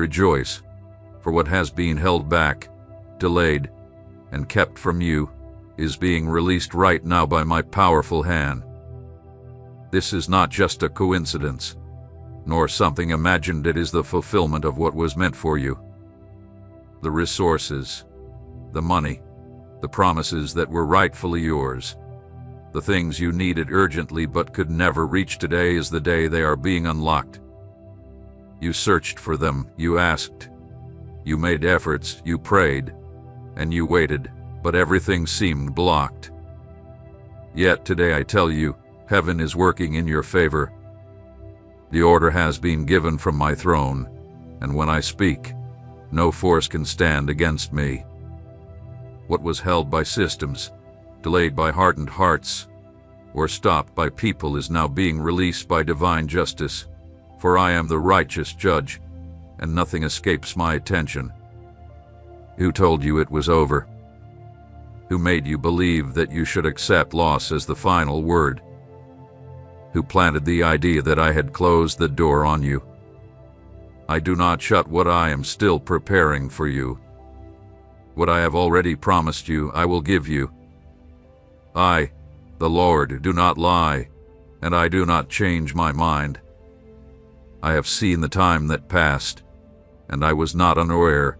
Rejoice, for what has been held back, delayed, and kept from you is being released right now by my powerful hand. This is not just a coincidence, nor something imagined. It is the fulfillment of what was meant for you. The resources, the money, the promises that were rightfully yours, the things you needed urgently but could never reach. Today is the day they are being unlocked. You searched for them, you asked, you made efforts, you prayed, and you waited, but everything seemed blocked. Yet today I tell you, heaven is working in your favor. The order has been given from my throne, and when I speak, no force can stand against me. What was held by systems, delayed by hardened hearts, or stopped by people is now being released by divine justice, for I am the righteous judge, and nothing escapes my attention. Who told you it was over? Who made you believe that you should accept loss as the final word? Who planted the idea that I had closed the door on you? I do not shut what I am still preparing for you. What I have already promised you, I will give you. I, the Lord, do not lie, and I do not change my mind. I have seen the time that passed, and I was not unaware.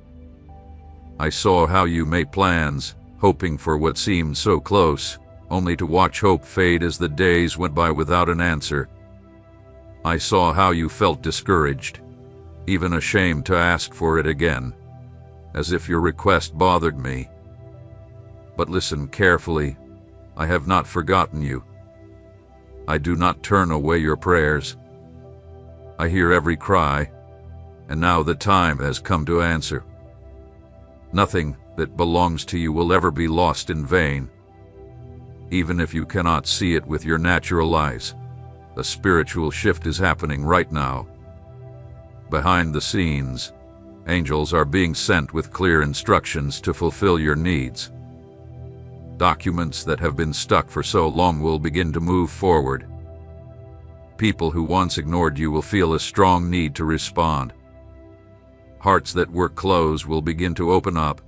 I saw how you made plans, hoping for what seemed so close, only to watch hope fade as the days went by without an answer. I saw how you felt discouraged, even ashamed to ask for it again, as if your request bothered me. But listen carefully, I have not forgotten you. I do not turn away your prayers. I hear every cry, and now the time has come to answer. Nothing that belongs to you will ever be lost in vain. Even if you cannot see it with your natural eyes, a spiritual shift is happening right now. Behind the scenes, angels are being sent with clear instructions to fulfill your needs. Documents that have been stuck for so long will begin to move forward. People who once ignored you will feel a strong need to respond. Hearts that were closed will begin to open up.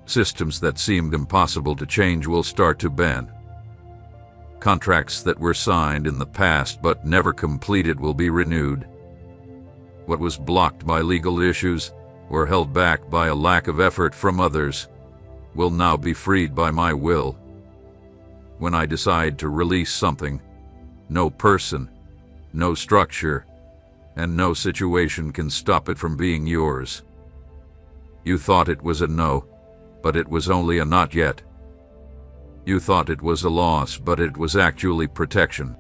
Systems that seemed impossible to change will start to bend. Contracts that were signed in the past but never completed will be renewed. What was blocked by legal issues or held back by a lack of effort from others will now be freed by my will. When I decide to release something, no person, no structure, and no situation can stop it from being yours. You thought it was a no, but it was only a not yet. You thought it was a loss, but it was actually protection.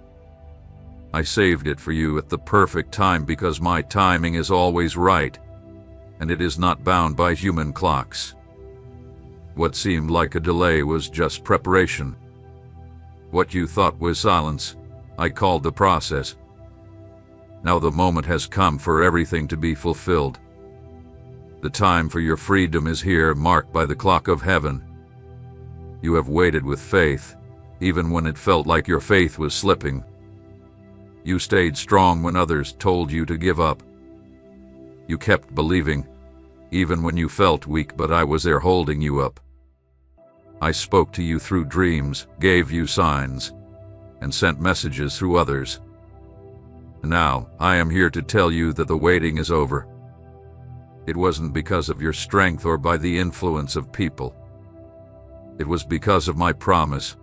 I saved it for you at the perfect time because my timing is always right, and it is not bound by human clocks. What seemed like a delay was just preparation. What you thought was silence, I called the process. Now the moment has come for everything to be fulfilled. The time for your freedom is here, marked by the clock of heaven. You have waited with faith, even when it felt like your faith was slipping. You stayed strong when others told you to give up. You kept believing, even when you felt weak, but I was there holding you up. I spoke to you through dreams, gave you signs, and sent messages through others. Now, I am here to tell you that the waiting is over. It wasn't because of your strength or by the influence of people. It was because of my promise.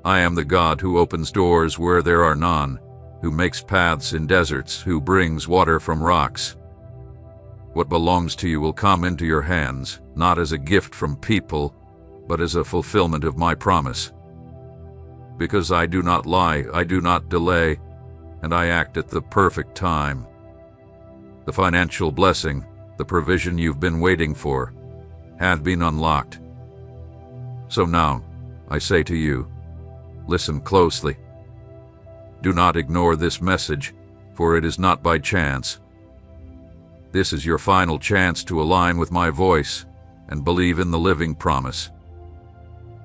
I am the God who opens doors where there are none, who makes paths in deserts, who brings water from rocks. What belongs to you will come into your hands, not as a gift from people, but as a fulfillment of my promise. Because I do not lie, I do not delay, and I act at the perfect time. The financial blessing, the provision you've been waiting for, had been unlocked. So now, I say to you, listen closely. Do not ignore this message, for it is not by chance. This is your final chance to align with my voice and believe in the living promise.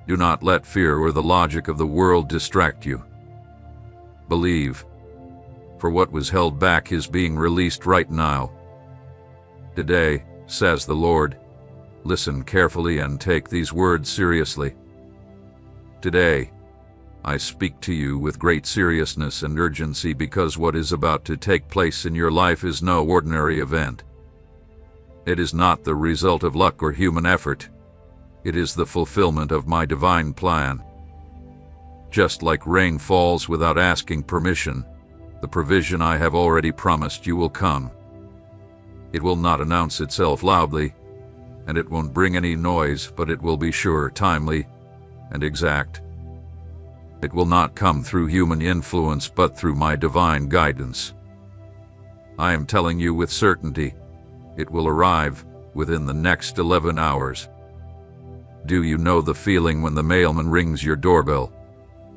Do not let fear or the logic of the world distract you. Believe, for what was held back is being released right now. Today, says the Lord, listen carefully and take these words seriously. Today, I speak to you with great seriousness and urgency because what is about to take place in your life is no ordinary event. It is not the result of luck or human effort. It is the fulfillment of my divine plan. Just like rain falls without asking permission, the provision I have already promised you will come. It will not announce itself loudly, and it won't bring any noise, but it will be sure, timely, and exact. It will not come through human influence, but through my divine guidance. I am telling you with certainty, it will arrive within the next 11 hours. Do you know the feeling when the mailman rings your doorbell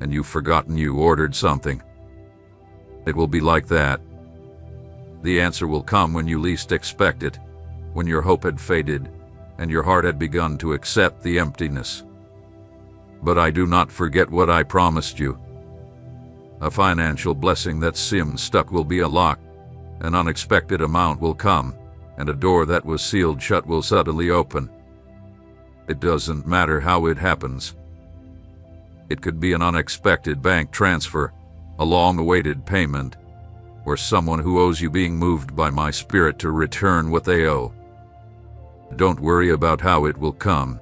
and you've forgotten you ordered something? It will be like that. The answer will come when you least expect it, when your hope had faded and your heart had begun to accept the emptiness. But I do not forget what I promised you. A financial blessing that seemed stuck will be unlocked, an unexpected amount will come, and a door that was sealed shut will suddenly open. It doesn't matter how it happens. It could be an unexpected bank transfer, a long-awaited payment, or someone who owes you being moved by my spirit to return what they owe. Don't worry about how it will come.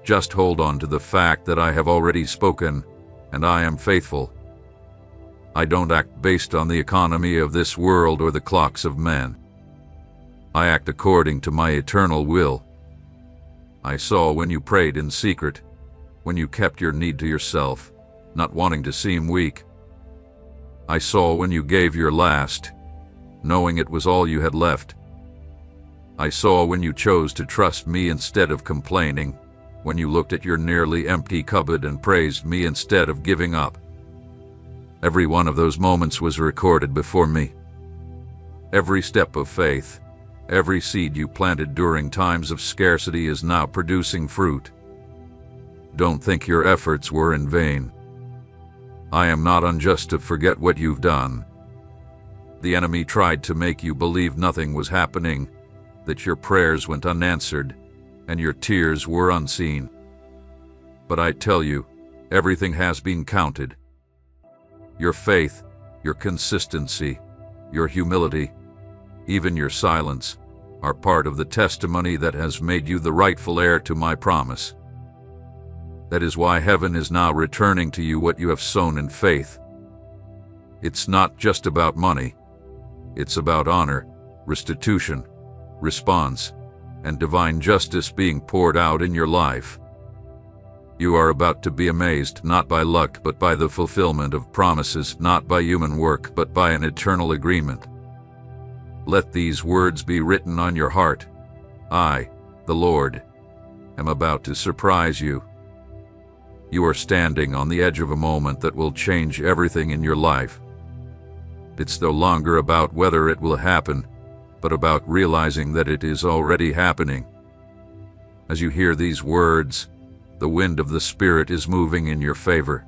Just hold on to the fact that I have already spoken, and I am faithful. I don't act based on the economy of this world or the clocks of men. I act according to my eternal will. I saw when you prayed in secret, when you kept your need to yourself, not wanting to seem weak. I saw when you gave your last, knowing it was all you had left. I saw when you chose to trust me instead of complaining, when you looked at your nearly empty cupboard and praised me instead of giving up. Every one of those moments was recorded before me. Every step of faith, every seed you planted during times of scarcity is now producing fruit. Don't think your efforts were in vain. I am not unjust to forget what you've done. The enemy tried to make you believe nothing was happening, that your prayers went unanswered, and your tears were unseen. But I tell you, everything has been counted. Your faith, your consistency, your humility, even your silence, are part of the testimony that has made you the rightful heir to my promise. That is why heaven is now returning to you what you have sown in faith. It's not just about money. It's about honor, restitution, response, and divine justice being poured out in your life. You are about to be amazed not by luck but by the fulfillment of promises, not by human work but by an eternal agreement. Let these words be written on your heart. I, the Lord, am about to surprise you. You are standing on the edge of a moment that will change everything in your life. It's no longer about whether it will happen, but about realizing that it is already happening. As you hear these words, the wind of the Spirit is moving in your favor.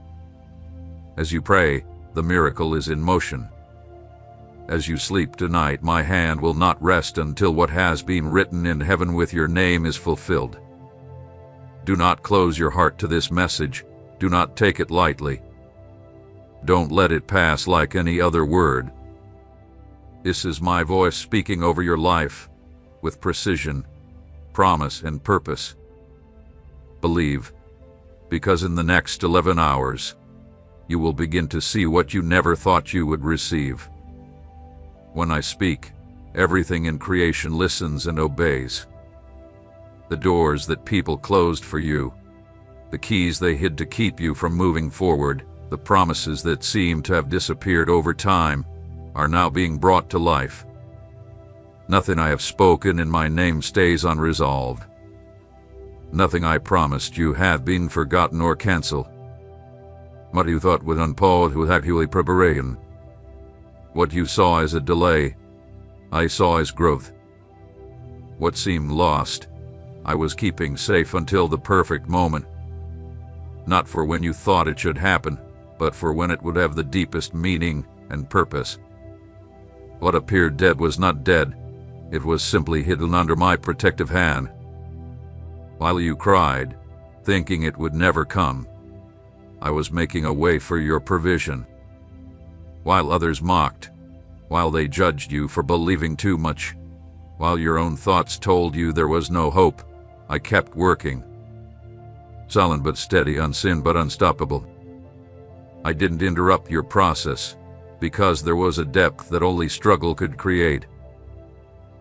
As you pray, the miracle is in motion. As you sleep tonight, my hand will not rest until what has been written in heaven with your name is fulfilled. Do not close your heart to this message. Do not take it lightly. Don't let it pass like any other word. This is my voice speaking over your life, with precision, promise, and purpose. Believe, because in the next 11 hours, you will begin to see what you never thought you would receive. When I speak, everything in creation listens and obeys. The doors that people closed for you, the keys they hid to keep you from moving forward, the promises that seem to have disappeared over time, are now being brought to life. Nothing I have spoken in my name stays unresolved. Nothing I promised you had been forgotten or cancelled. What you thought would unfold was actually preparation. What you saw as a delay, I saw as growth. What seemed lost, I was keeping safe until the perfect moment. Not for when you thought it should happen, but for when it would have the deepest meaning and purpose. What appeared dead was not dead. It was simply hidden under my protective hand. While you cried, thinking it would never come, I was making a way for your provision. While others mocked, while they judged you for believing too much, while your own thoughts told you there was no hope, I kept working. Silent but steady, unseen but unstoppable. I didn't interrupt your process, because there was a depth that only struggle could create.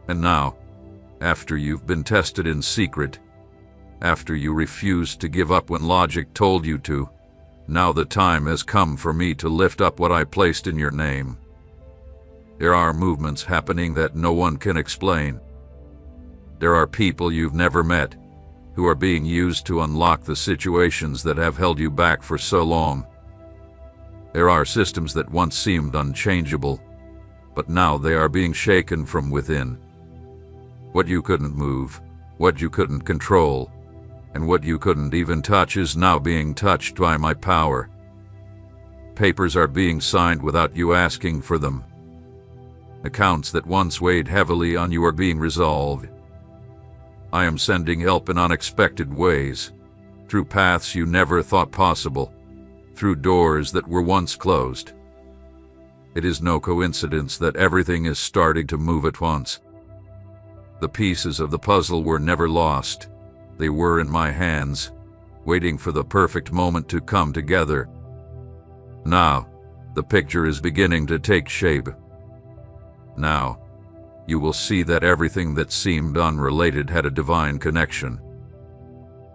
And now, after you've been tested in secret, after you refused to give up when logic told you to, now the time has come for me to lift up what I placed in your name. There are movements happening that no one can explain. There are people you've never met, who are being used to unlock the situations that have held you back for so long. There are systems that once seemed unchangeable, but now they are being shaken from within. What you couldn't move, what you couldn't control, and what you couldn't even touch is now being touched by my power. Papers are being signed without you asking for them. Accounts that once weighed heavily on you are being resolved. I am sending help in unexpected ways, through paths you never thought possible, through doors that were once closed. It is no coincidence that everything is starting to move at once. The pieces of the puzzle were never lost. They were in my hands, waiting for the perfect moment to come together. Now, the picture is beginning to take shape. Now, you will see that everything that seemed unrelated had a divine connection.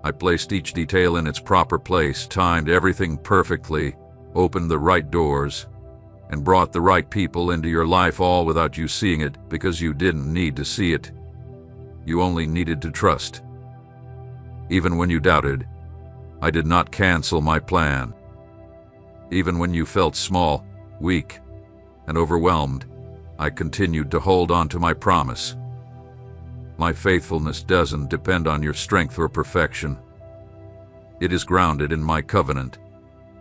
I placed each detail in its proper place, timed everything perfectly, opened the right doors, and brought the right people into your life, all without you seeing it, because you didn't need to see it. You only needed to trust. Even when you doubted, I did not cancel my plan. Even when you felt small, weak, and overwhelmed, I continued to hold on to my promise. My faithfulness doesn't depend on your strength or perfection. It is grounded in my covenant,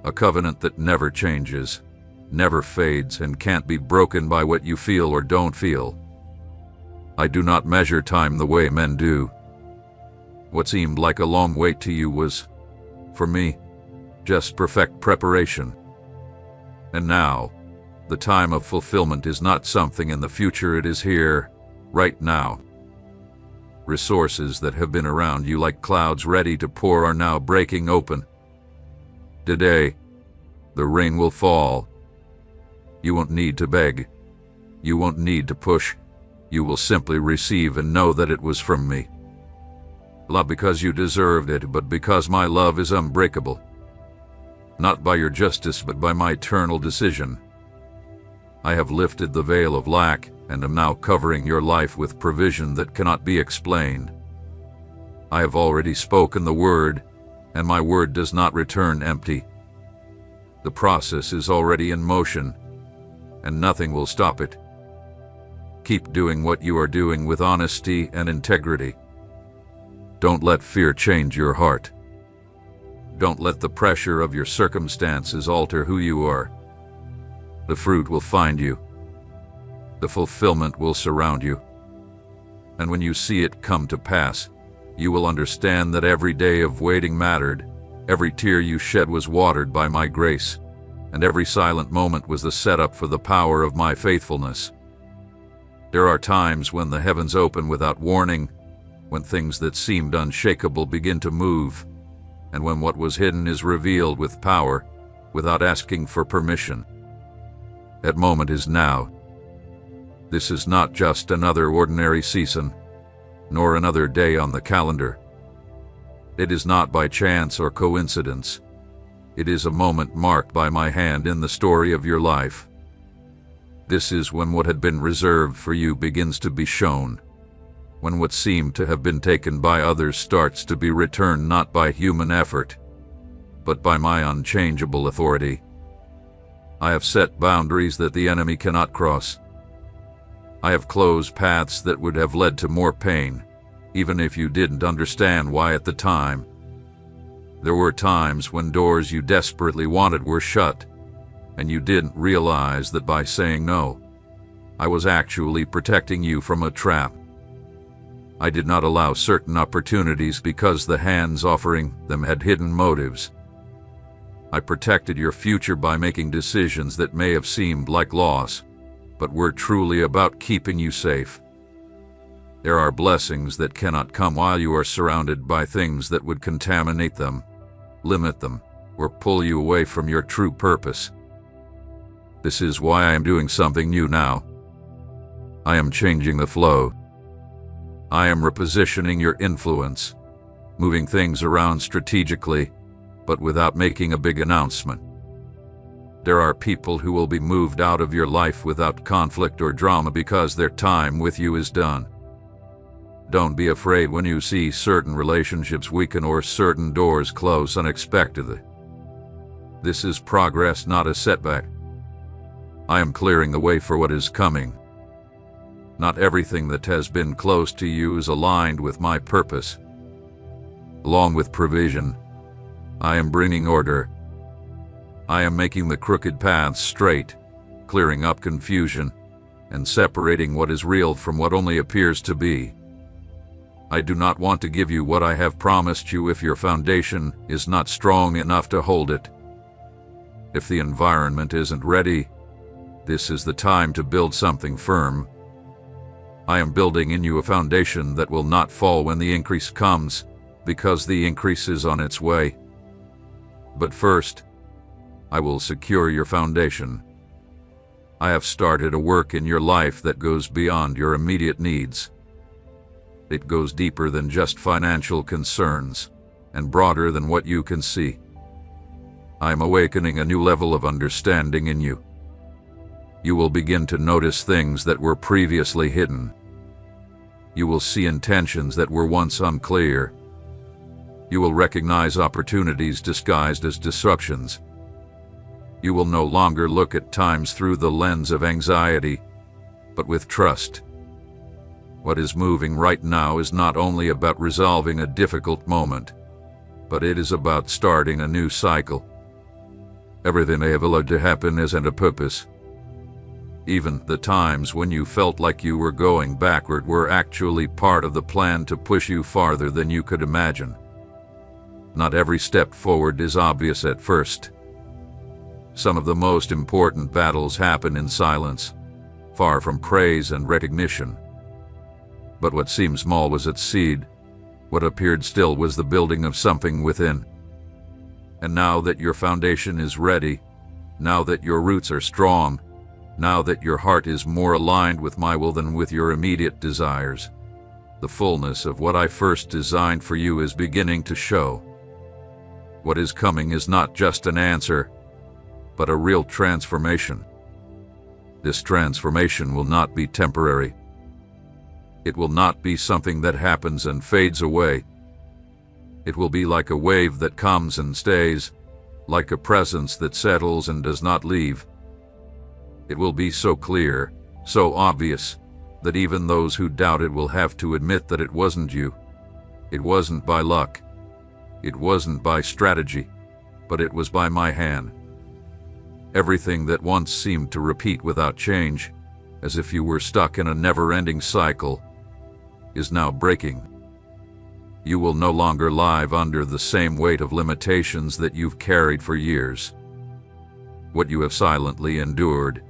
a covenant that never changes, never fades, and can't be broken by what you feel or don't feel. I do not measure time the way men do. What seemed like a long wait to you was, for me, just perfect preparation. And now, the time of fulfillment is not something in the future, it is here, right now. Resources that have been around you like clouds ready to pour are now breaking open. Today, the rain will fall. You won't need to beg. You won't need to push. You will simply receive and know that it was from me. Not because you deserved it, but because my love is unbreakable. Not by your justice, but by my eternal decision. I have lifted the veil of lack and am now covering your life with provision that cannot be explained. I have already spoken the word, and my word does not return empty. The process is already in motion, and nothing will stop it. Keep doing what you are doing with honesty and integrity. Don't let fear change your heart. Don't let the pressure of your circumstances alter who you are. The fruit will find you. The fulfillment will surround you. And when you see it come to pass, you will understand that every day of waiting mattered, every tear you shed was watered by my grace, and every silent moment was the setup for the power of my faithfulness. There are times when the heavens open without warning, when things that seemed unshakable begin to move, and when what was hidden is revealed with power, without asking for permission. That moment is now. This is not just another ordinary season, nor another day on the calendar. It is not by chance or coincidence. It is a moment marked by my hand in the story of your life. This is when what had been reserved for you begins to be shown, when what seemed to have been taken by others starts to be returned not by human effort, but by my unchangeable authority. I have set boundaries that the enemy cannot cross. I have closed paths that would have led to more pain, even if you didn't understand why at the time. There were times when doors you desperately wanted were shut, and you didn't realize that by saying no, I was actually protecting you from a trap. I did not allow certain opportunities because the hands offering them had hidden motives. I protected your future by making decisions that may have seemed like loss, but were truly about keeping you safe. There are blessings that cannot come while you are surrounded by things that would contaminate them, limit them, or pull you away from your true purpose. This is why I am doing something new now. I am changing the flow. I am repositioning your influence, moving things around strategically, but without making a big announcement. There are people who will be moved out of your life without conflict or drama because their time with you is done. Don't be afraid when you see certain relationships weaken or certain doors close unexpectedly. This is progress, not a setback. I am clearing the way for what is coming. Not everything that has been close to you is aligned with my purpose. Along with provision, I am bringing order. I am making the crooked paths straight, clearing up confusion, and separating what is real from what only appears to be. I do not want to give you what I have promised you if your foundation is not strong enough to hold it. If the environment isn't ready, this is the time to build something firm. I am building in you a foundation that will not fall when the increase comes, because the increase is on its way. But first, I will secure your foundation. I have started a work in your life that goes beyond your immediate needs. It goes deeper than just financial concerns, and broader than what you can see. I am awakening a new level of understanding in you. You will begin to notice things that were previously hidden. You will see intentions that were once unclear. You will recognize opportunities disguised as disruptions. You will no longer look at times through the lens of anxiety, but with trust. What is moving right now is not only about resolving a difficult moment, but it is about starting a new cycle. Everything I have allowed to happen has a purpose. Even the times when you felt like you were going backward were actually part of the plan to push you farther than you could imagine. Not every step forward is obvious at first. Some of the most important battles happen in silence, far from praise and recognition. But what seemed small was its seed. What appeared still was the building of something within. And now that your foundation is ready, now that your roots are strong, now that your heart is more aligned with my will than with your immediate desires, the fullness of what I first designed for you is beginning to show. What is coming is not just an answer, but a real transformation. This transformation will not be temporary. It will not be something that happens and fades away. It will be like a wave that comes and stays, like a presence that settles and does not leave. It will be so clear, so obvious, that even those who doubt it will have to admit that it wasn't you. It wasn't by luck. It wasn't by strategy, but it was by my hand. Everything that once seemed to repeat without change, as if you were stuck in a never-ending cycle, is now breaking. You will no longer live under the same weight of limitations that you've carried for years. What you have silently endured,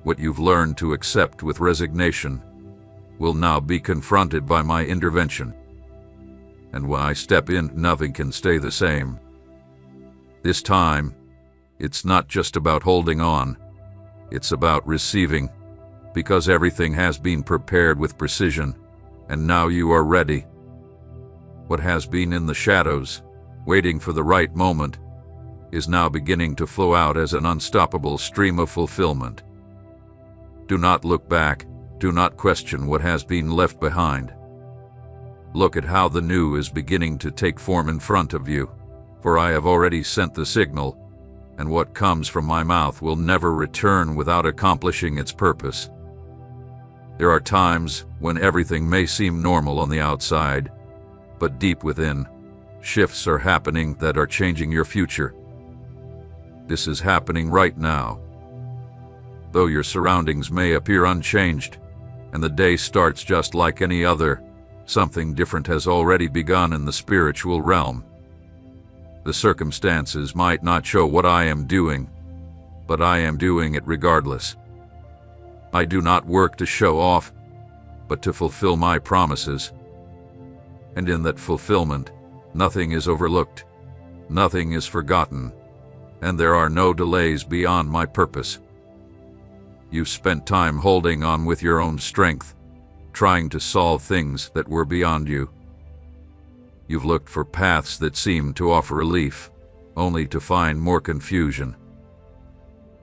what you've learned to accept with resignation, will now be confronted by my intervention. And when I step in, nothing can stay the same. This time, it's not just about holding on, it's about receiving, because everything has been prepared with precision, and now you are ready. What has been in the shadows, waiting for the right moment, is now beginning to flow out as an unstoppable stream of fulfillment. Do not look back, do not question what has been left behind. Look at how the new is beginning to take form in front of you, for I have already sent the signal, and what comes from my mouth will never return without accomplishing its purpose. There are times when everything may seem normal on the outside, but deep within, shifts are happening that are changing your future. This is happening right now. Though your surroundings may appear unchanged, and the day starts just like any other, Something different has already begun in the spiritual realm. The circumstances might not show what I am doing, but I am doing it regardless. I do not work to show off, but to fulfill my promises. And in that fulfillment, nothing is overlooked, nothing is forgotten, and there are no delays beyond my purpose. You spent time holding on with your own strength, trying to solve things that were beyond you. You've looked for paths that seemed to offer relief, only to find more confusion.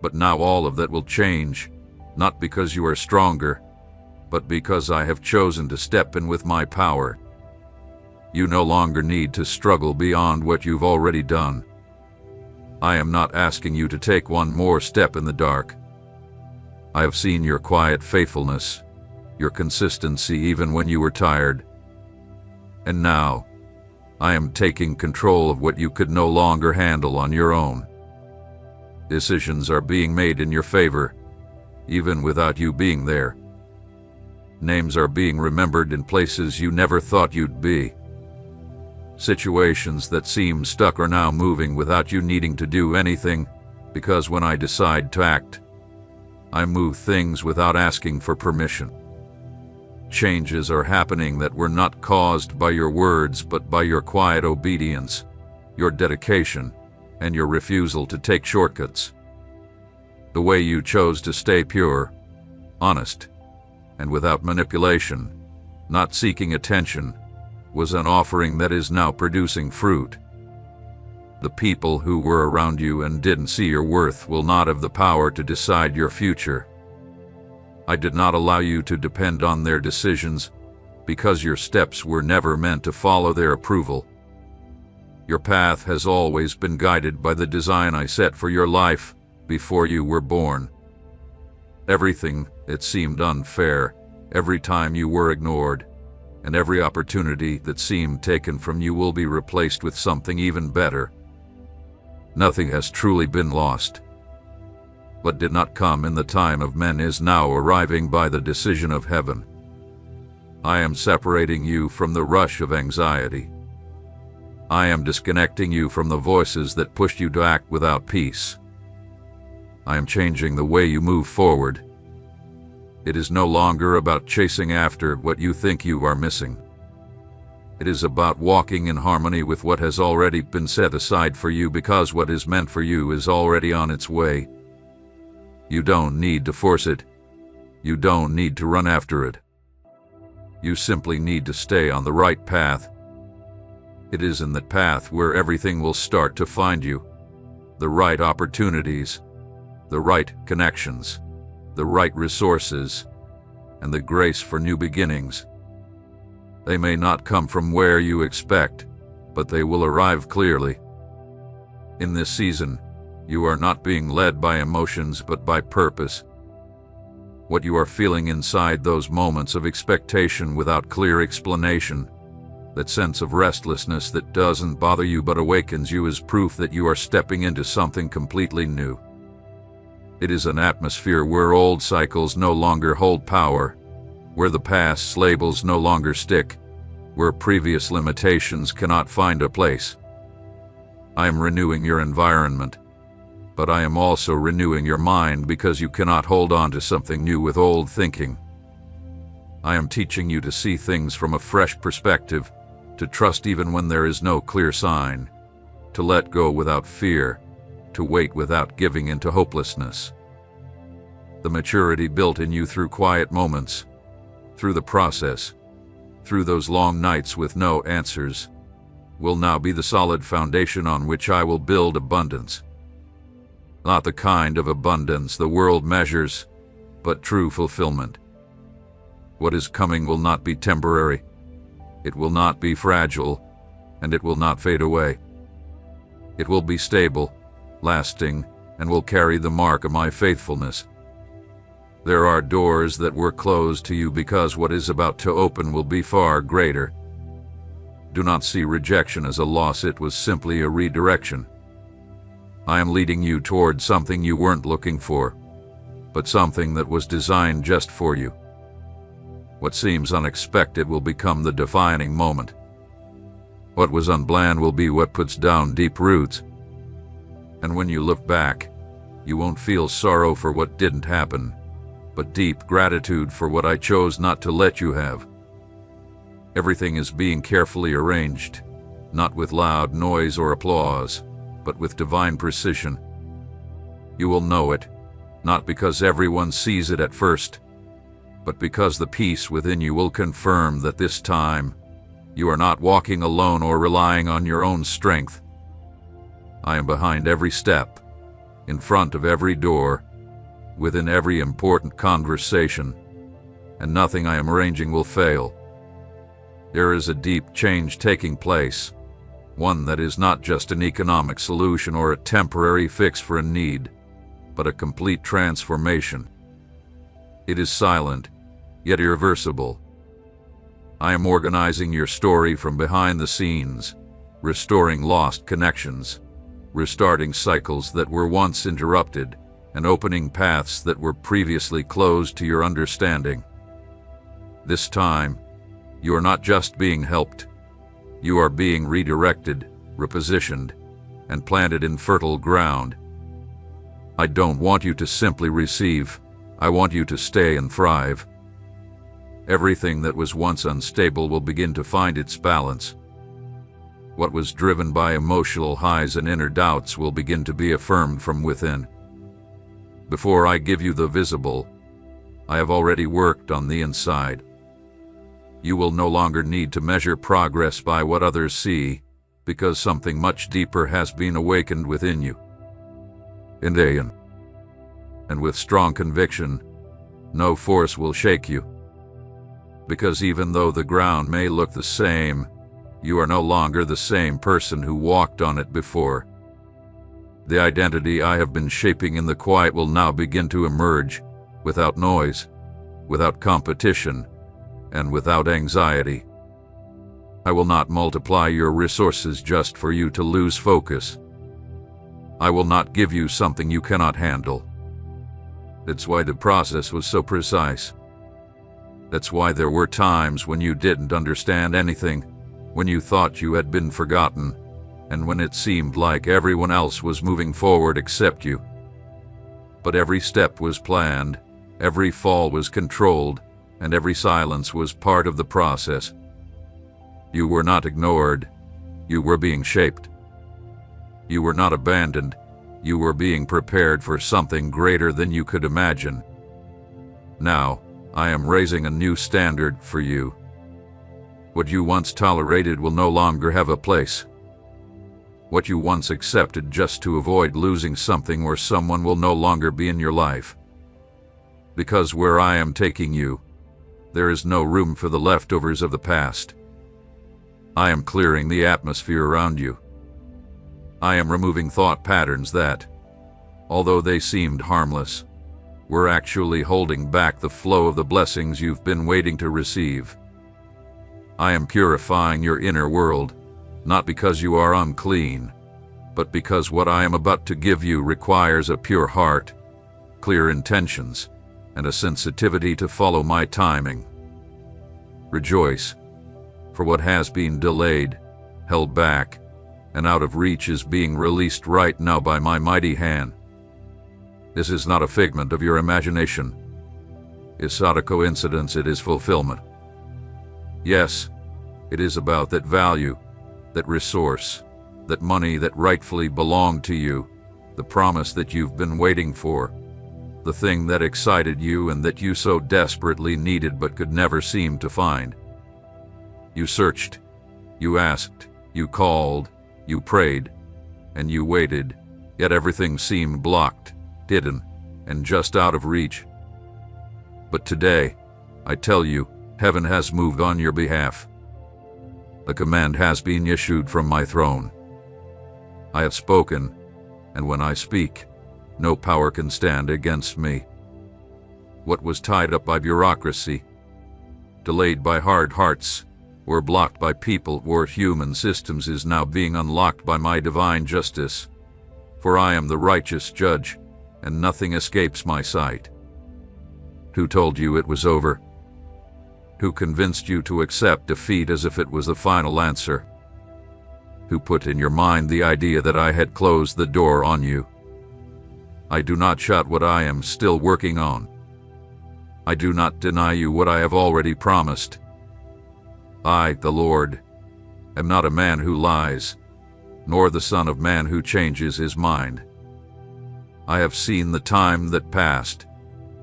But now all of that will change, not because you are stronger, but because I have chosen to step in with my power. You no longer need to struggle beyond what you've already done. I am not asking you to take one more step in the dark. I have seen your quiet faithfulness, your consistency even when you were tired. And now, I am taking control of what you could no longer handle on your own. Decisions are being made in your favor, even without you being there. Names are being remembered in places you never thought you'd be. Situations that seemed stuck are now moving without you needing to do anything, because when I decide to act, I move things without asking for permission. Changes are happening that were not caused by your words but by your quiet obedience, your dedication, and your refusal to take shortcuts. The way you chose to stay pure, honest, and without manipulation, not seeking attention, was an offering that is now producing fruit. The people who were around you and didn't see your worth will not have the power to decide your future. I did not allow you to depend on their decisions because your steps were never meant to follow their approval. Your path has always been guided by the design I set for your life before you were born. Everything that seemed unfair, every time you were ignored, and every opportunity that seemed taken from you will be replaced with something even better. Nothing has truly been lost. What did not come in the time of men is now arriving by the decision of heaven. I am separating you from the rush of anxiety. I am disconnecting you from the voices that pushed you to act without peace. I am changing the way you move forward. It is no longer about chasing after what you think you are missing. It is about walking in harmony with what has already been set aside for you, because what is meant for you is already on its way. You don't need to force it. You don't need to run after it. You simply need to stay on the right path. It is in that path where everything will start to find you. The right opportunities, the right connections, the right resources, and the grace for new beginnings. They may not come from where you expect, but they will arrive clearly. In this season, you are not being led by emotions but by purpose. What you are feeling inside those moments of expectation without clear explanation, that sense of restlessness that doesn't bother you but awakens you, is proof that you are stepping into something completely new. It is an atmosphere where old cycles no longer hold power, where the past's labels no longer stick, where previous limitations cannot find a place. I am renewing your environment, but I am also renewing your mind, because you cannot hold on to something new with old thinking. I am teaching you to see things from a fresh perspective, to trust even when there is no clear sign, to let go without fear, to wait without giving in to hopelessness. The maturity built in you through quiet moments, through the process, through those long nights with no answers, will now be the solid foundation on which I will build abundance. Not the kind of abundance the world measures, but true fulfillment. What is coming will not be temporary, it will not be fragile, and it will not fade away. It will be stable, lasting, and will carry the mark of my faithfulness. There are doors that were closed to you because what is about to open will be far greater. Do not see rejection as a loss, it was simply a redirection. I am leading you toward something you weren't looking for, but something that was designed just for you. What seems unexpected will become the defining moment. What was unplanned will be what puts down deep roots. And when you look back, you won't feel sorrow for what didn't happen, but deep gratitude for what I chose not to let you have. Everything is being carefully arranged, not with loud noise or applause, but with divine precision. You will know it, not because everyone sees it at first, but because the peace within you will confirm that this time you are not walking alone or relying on your own strength. I am behind every step, in front of every door, within every important conversation, and nothing I am arranging will fail. There is a deep change taking place, one that is not just an economic solution or a temporary fix for a need, but a complete transformation. It is silent, yet irreversible. I am organizing your story from behind the scenes, restoring lost connections, restarting cycles that were once interrupted, and opening paths that were previously closed to your understanding. This time, you are not just being helped. You are being redirected, repositioned, and planted in fertile ground. I don't want you to simply receive. I want you to stay and thrive. Everything that was once unstable will begin to find its balance. What was driven by emotional highs and inner doubts will begin to be affirmed from within. Before I give you the visible, I have already worked on the inside. You will no longer need to measure progress by what others see, because something much deeper has been awakened within you. And with strong conviction, no force will shake you. Because even though the ground may look the same, you are no longer the same person who walked on it before. The identity I have been shaping in the quiet will now begin to emerge, without noise, without competition, and without anxiety. I will not multiply your resources just for you to lose focus. I will not give you something you cannot handle. That's why the process was so precise. That's why there were times when you didn't understand anything, when you thought you had been forgotten, and when it seemed like everyone else was moving forward except you. But every step was planned, every fall was controlled, and every silence was part of the process. You were not ignored. You were being shaped. You were not abandoned. You were being prepared for something greater than you could imagine. Now, I am raising a new standard for you. What you once tolerated will no longer have a place. What you once accepted just to avoid losing something or someone will no longer be in your life. Because where I am taking you, there is no room for the leftovers of the past. I am clearing the atmosphere around you. I am removing thought patterns that, although they seemed harmless, were actually holding back the flow of the blessings you've been waiting to receive. I am purifying your inner world, not because you are unclean, but because what I am about to give you requires a pure heart, clear intentions, and a sensitivity to follow my timing. Rejoice, for what has been delayed, held back, and out of reach is being released right now by my mighty hand. This is not a figment of your imagination. It's not a coincidence, it is fulfillment. Yes, it is about that value, that resource, that money that rightfully belonged to you, the promise that you've been waiting for, the thing that excited you and that you so desperately needed but could never seem to find. You searched, you asked, you called, you prayed, and you waited, yet everything seemed blocked, hidden, and just out of reach. But today, I tell you, heaven has moved on your behalf. The command has been issued from my throne. I have spoken, and when I speak, no power can stand against me. What was tied up by bureaucracy, delayed by hard hearts, or blocked by people or human systems is now being unlocked by my divine justice. For I am the righteous judge, and nothing escapes my sight. Who told you it was over? who convinced you to accept defeat as if it was the final answer, who put in your mind the idea that I had closed the door on you. I do not shut what I am still working on. I do not deny you what I have already promised. I, the Lord, am not a man who lies, nor the Son of Man who changes his mind. I have seen the time that passed,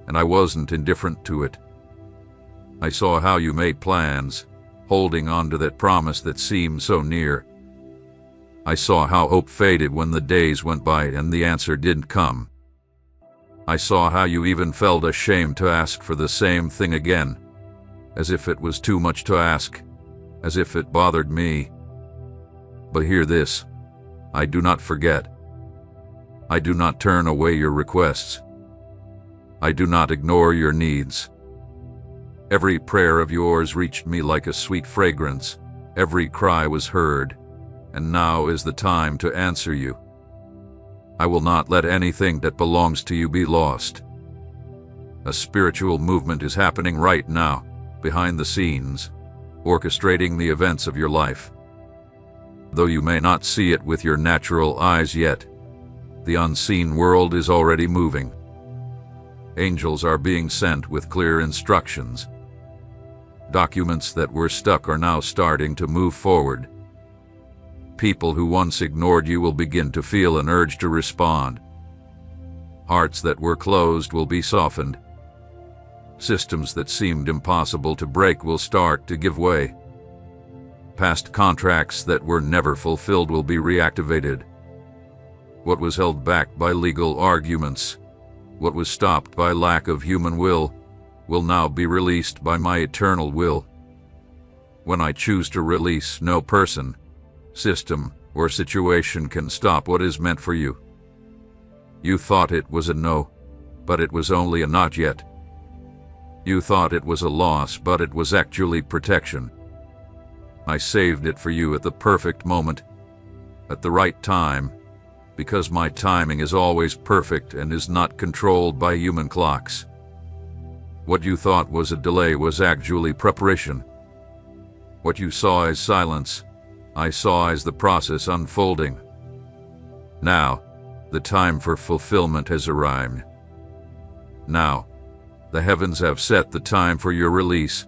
and I wasn't indifferent to it. I saw how you made plans, holding on to that promise that seemed so near. I saw how hope faded when the days went by and the answer didn't come. I saw how you even felt ashamed to ask for the same thing again, as if it was too much to ask, as if it bothered me. But hear this, I do not forget. I do not turn away your requests. I do not ignore your needs. Every prayer of yours reached me like a sweet fragrance. Every cry was heard, and now is the time to answer you. I will not let anything that belongs to you be lost. A spiritual movement is happening right now, behind the scenes, orchestrating the events of your life. Though you may not see it with your natural eyes yet, the unseen world is already moving. Angels are being sent with clear instructions. Documents that were stuck are now starting to move forward. People who once ignored you will begin to feel an urge to respond. Hearts that were closed will be softened. Systems that seemed impossible to break will start to give way. Past contracts that were never fulfilled will be reactivated. What was held back by legal arguments, what was stopped by lack of human will now be released by my eternal will. When I choose to release, no person, system, or situation can stop what is meant for you. You thought it was a no, but it was only a not yet. You thought it was a loss, but it was actually protection. I saved it for you at the perfect moment, at the right time, because my timing is always perfect and is not controlled by human clocks. What you thought was a delay was actually preparation. What you saw as silence, I saw as the process unfolding. Now, the time for fulfillment has arrived. Now, the heavens have set the time for your release,